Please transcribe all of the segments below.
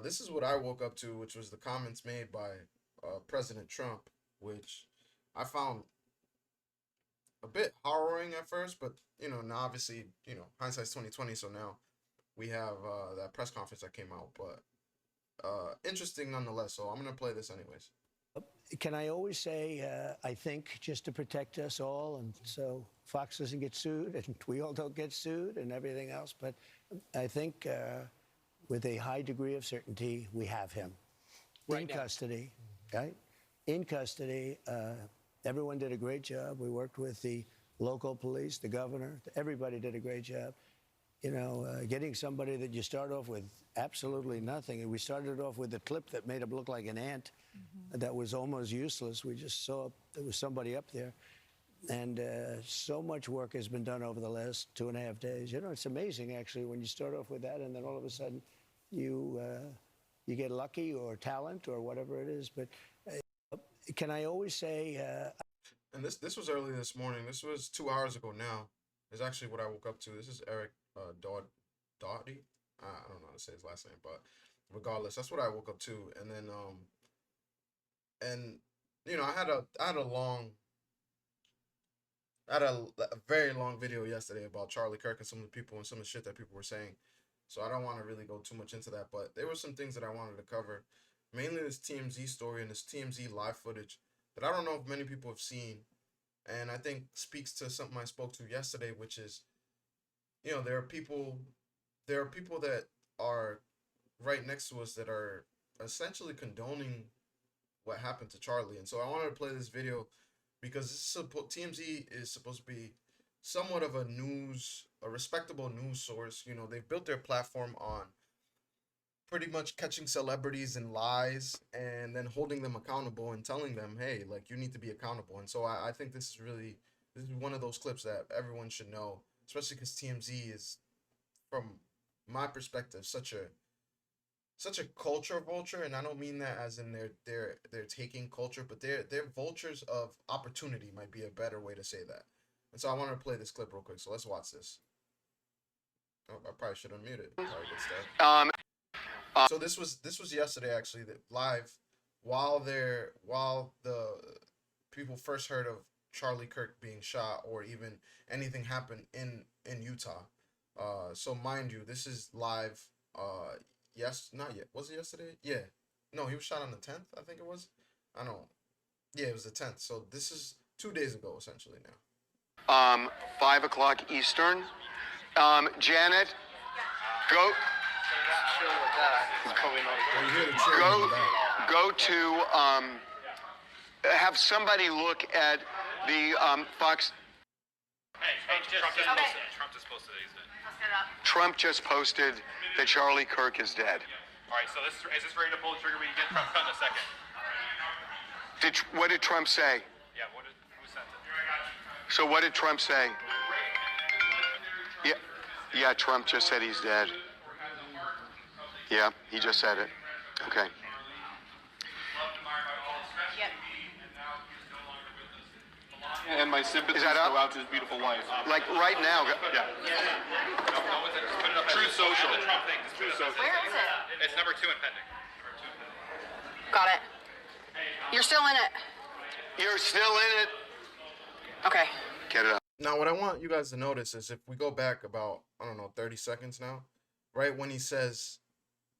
this is what I woke up to, which was the comments made by President Trump, which I found a bit harrowing at first, but now obviously, hindsight's 2020, so now we have that press conference that came out, but interesting nonetheless. So I'm gonna play this anyways. Can I always say, I think, just to protect us all, and so Fox doesn't get sued, and we all don't get sued, and everything else. But I think, with a high degree of certainty, we have him in custody, right? In custody. Everyone did a great job. We worked with the local police, the governor. Everybody did a great job. Getting somebody that you start off with absolutely nothing. And we started off with a clip that made him look like an ant that was almost useless. We just saw there was somebody up there. And so much work has been done over the last 2.5 days. It's amazing, actually, when you start off with that and then all of a sudden you get lucky or talent or whatever it is. But can I always say... And this was early this morning. This was 2 hours ago now. Is actually what I woke up to. This is Eric Doughty. I don't know how to say his last name, but regardless, that's what I woke up to. And then I had a very long video yesterday about Charlie Kirk and some of the people and some of the shit that people were saying. So I don't want to really go too much into that, but there were some things that I wanted to cover. Mainly this TMZ story and this TMZ live footage that I don't know if many people have seen. And I think speaks to something I spoke to yesterday, which is, there are people that are right next to us that are essentially condoning what happened to Charlie. And so I wanted to play this video because TMZ is supposed to be somewhat of a respectable news source. They've built their platform on pretty much catching celebrities in lies and then holding them accountable and telling them, hey, like, you need to be accountable. And so I think this is one of those clips that everyone should know, especially because TMZ is, from my perspective, such a culture vulture. And I don't mean that as in they're taking culture, but they're vultures of opportunity might be a better way to say that. And so I want to play this clip real quick. So let's watch this. Oh, I probably should unmute it. Probably good stuff. So this was yesterday, actually, that live while the people first heard of Charlie Kirk being shot or even anything happened in Utah. So mind you, this is live. Not yet. Was it yesterday? Yeah. No, he was shot on the 10th. I think it was. I don't know. Yeah, it was the 10th. So this is 2 days ago, essentially now. 5 o'clock Eastern. Janet, go. Go to have somebody look at the Fox. Trump just posted that Charlie Kirk is dead. All right, so is this ready to pull the trigger? We can get Trump cut in a second. What did Trump say? Yeah, who sent it? So what did Trump say? Yeah, Trump just said he's dead. Yeah, he just said it. Okay. And my sympathies go out to his beautiful wife. Like right now. Yeah. True Social. True Social. Where is it? It's number 2 and pending. Got it. You're still in it. You're still in it. Okay. Get it up. Now, what I want you guys to notice is if we go back about, 30 seconds now, right when he says,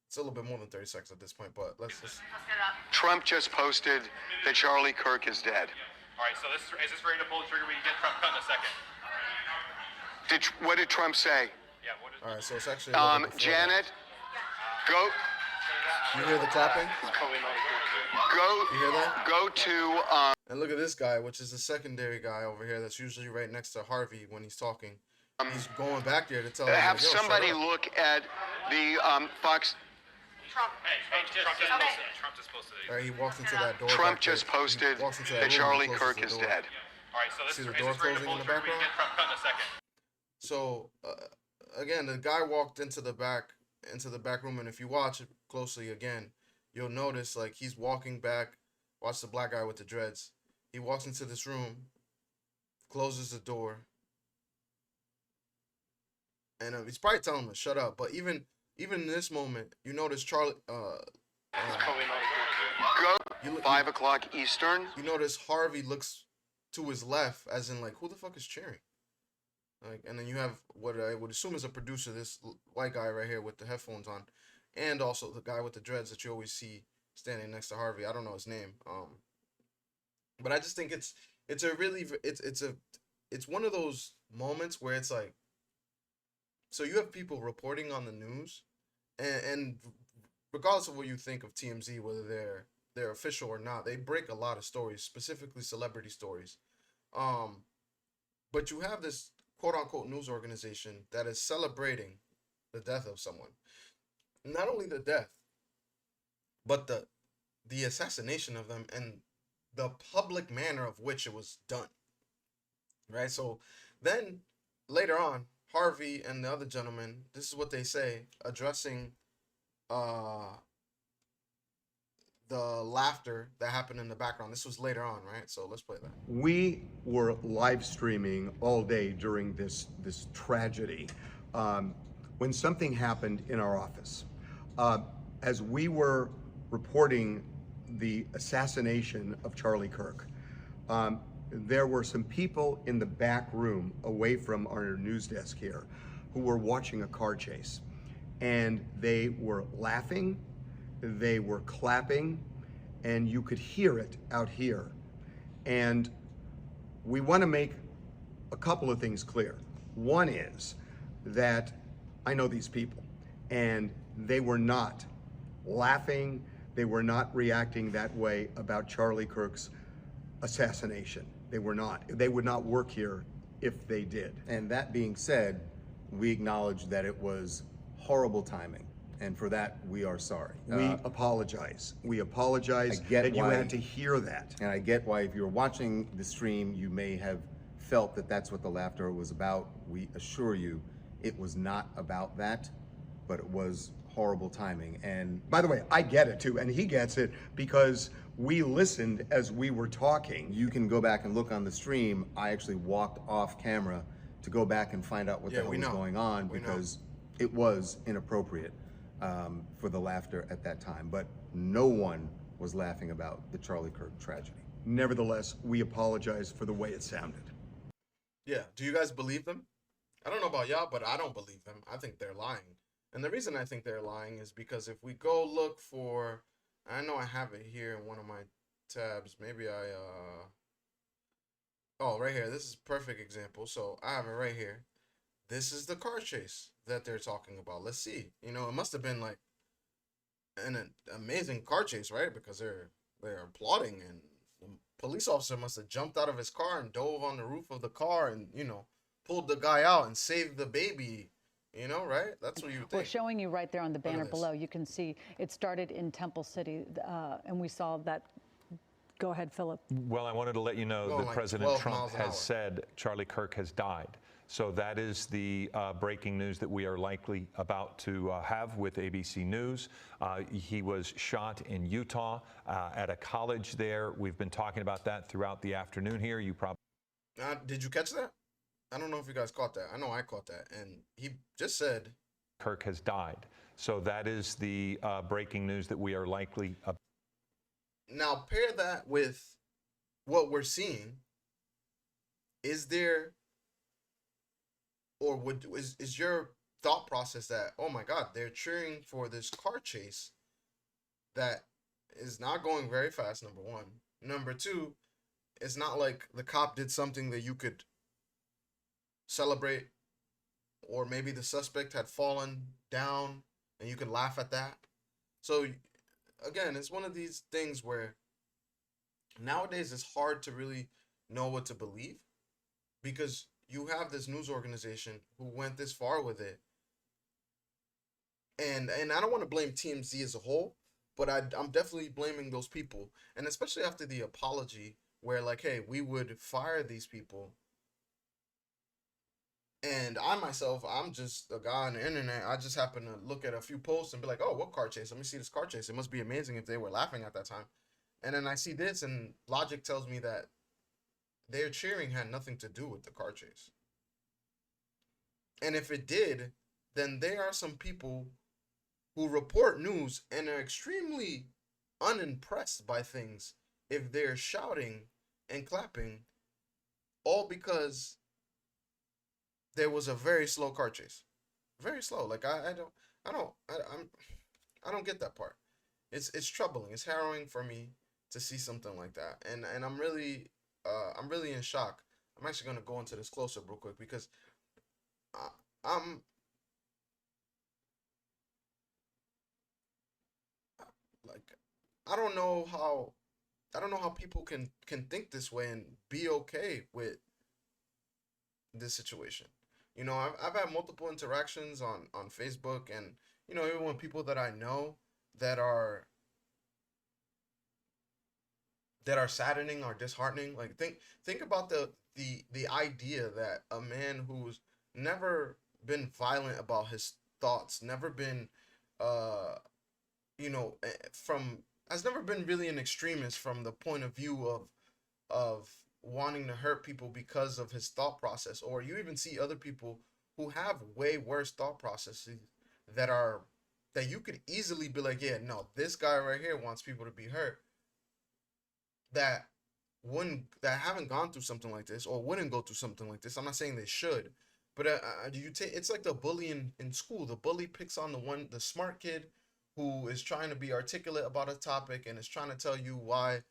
it's a little bit more than 30 seconds at this point, but let's get it up. Trump just posted that Charlie Kirk is dead. All right, so is this ready to pull the trigger? We can get Trump cut in a second. What did Trump say? Yeah, all right, so it's actually Janet, go. You hear the clapping? Go. You hear that? Go to. And look at this guy, which is the secondary guy over here that's usually right next to Harvey when he's talking. He's going back there to tell him. Have somebody look at the Fox. Trump. Trump just posted it. All right, he walks into that door. Trump just posted that Charlie Kirk is dead. All right, so see the door closing in the background? We can get Trump cut in a second. So, again, the guy walked into the back room, and if you watch it closely again, you'll notice, like, he's walking back. Watch the black guy with the dreads. He walks into this room, closes the door, and he's probably telling him to shut up. But even even in this moment, you notice Charlie. Go You look. 5 o'clock Eastern. You notice Harvey looks to his left, as in like, who the fuck is cheering? Like, and then you have what I would assume is a producer, this white guy right here with the headphones on, and also the guy with the dreads that you always see standing next to Harvey. I don't know his name. But I just think it's a really it's one of those moments where it's like, so you have people reporting on the news, and regardless of what you think of TMZ, whether they're official or not, they break a lot of stories, specifically celebrity stories. But you have this quote unquote news organization that is celebrating the death of someone. Not only the death, but the assassination of them and the public manner of which it was done. Right? So then later on, Harvey and the other gentleman, this is what they say, addressing the laughter that happened in the background. This was later on, right? So let's play that. We were live streaming all day during this tragedy when something happened in our office. As we were reporting the assassination of Charlie Kirk, there were some people in the back room away from our news desk here who were watching a car chase. And they were laughing, they were clapping, and you could hear it out here. And we want to make a couple of things clear. One is that I know these people, and they were not laughing, they were not reacting that way about Charlie Kirk's assassination. They were not. They would not work here if they did. And that being said, we acknowledge that it was horrible timing, and for that we are sorry. We apologize. We apologize I get that you why- had to hear that. And I get why, if you were watching the stream, you may have felt that that's what the laughter was about. We assure you it was not about that, but it was horrible timing. And By the way, I get it too, and he gets it because we listened as we were talking. you can go back and look on the stream. I actually walked off camera to go back and find out what Yeah, the hell we was know. going on, We know. because it was inappropriate for the laughter at that time. But no one was laughing about the Charlie Kirk tragedy. Nevertheless, we apologize for the way it sounded. Yeah. Do you guys believe them? I don't know about y'all, but I don't believe them. I think they're lying. And the reason I think they're lying is because if we go look for, I know I have it here in one of my tabs. Maybe oh, right here. This is a perfect example. So I have it right here. This is the car chase that they're talking about. Let's see. You know, it must have been like an amazing car chase, right? Because they're applauding, and the police officer must have jumped out of his car and dove on the roof of the car and, you know, pulled the guy out and saved the baby. You know, right? That's what you would We're think. showing you right there on the banner this. below. You can see it started in Temple City, and we saw that. Go ahead, Philip. Well, I wanted to let you know Going that like President 12 Trump miles an hour. has said Charlie Kirk has died. So that is the breaking news that we are likely about to have with ABC News. He was shot in Utah at a college there. We've been talking about that throughout the afternoon here. You probably Did you catch that? I don't know if you guys caught that. I know I caught that. And he just said, Kirk has died. So that is the breaking news that we are likely now pair that with what we're seeing. Is there, or is your thought process that, oh my God, they're cheering for this car chase that is not going very fast, number one. Number two, it's not like the cop did something that you could celebrate, or maybe the suspect had fallen down and you could laugh at that. So again, it's one of these things where nowadays it's hard to really know what to believe, because you have this news organization who went this far with it. And I don't want to blame TMZ as a whole, but I'm definitely blaming those people. And especially after the apology where, like, hey, we would fire these people. And I myself, I'm just a guy on the internet. I just happen to look at a few posts and be like, oh, what car chase? Let me see this car chase. It must be amazing if they were laughing at that time. And then I see this, and logic tells me that their cheering had nothing to do with the car chase. And if it did, then there are some people who report news and are extremely unimpressed by things if they're shouting and clapping, all because there was a very slow car chase. Very slow. Like I don't get that part. It's troubling. It's harrowing for me to see something like that. And I'm really in shock. I'm actually gonna go into this closer real quick because I, I'm like I don't know how people can think this way and be okay with this situation. I've had multiple interactions on Facebook, and even with people that I know that are saddening or disheartening. Like think about the idea that a man who's never been violent about his thoughts, never been uh from has never been really an extremist from the point of view of wanting to hurt people because of his thought process, or you even see other people who have way worse thought processes that are that you could easily be like, yeah, no, this guy right here wants people to be hurt, that that haven't gone through something like this or wouldn't go through something like this. I'm not saying they should, but you take it's like the bully in school. The bully picks on the smart kid who is trying to be articulate about a topic and is trying to tell you why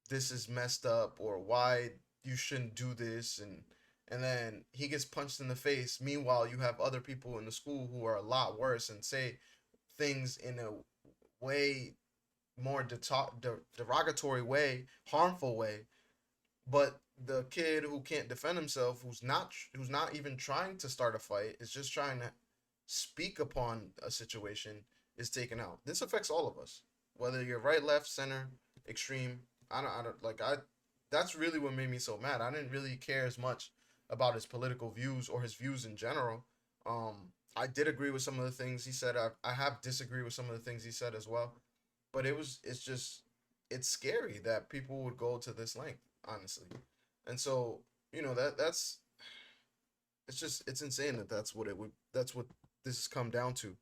this is messed up or why you shouldn't do this, and then he gets punched in the face. Meanwhile, you have other people in the school who are a lot worse and say things in a way more derogatory way, harmful way. But the kid who can't defend himself, who's not even trying to start a fight, is just trying to speak upon a situation, is taken out. This affects all of us, whether you're right, left, center, extreme. I don't like I. That's really what made me so mad. I didn't really care as much about his political views or his views in general. I did agree with some of the things he said. I have disagreed with some of the things he said as well. But it's scary that people would go to this length, honestly. And so, that's it's insane that that's what this has come down to.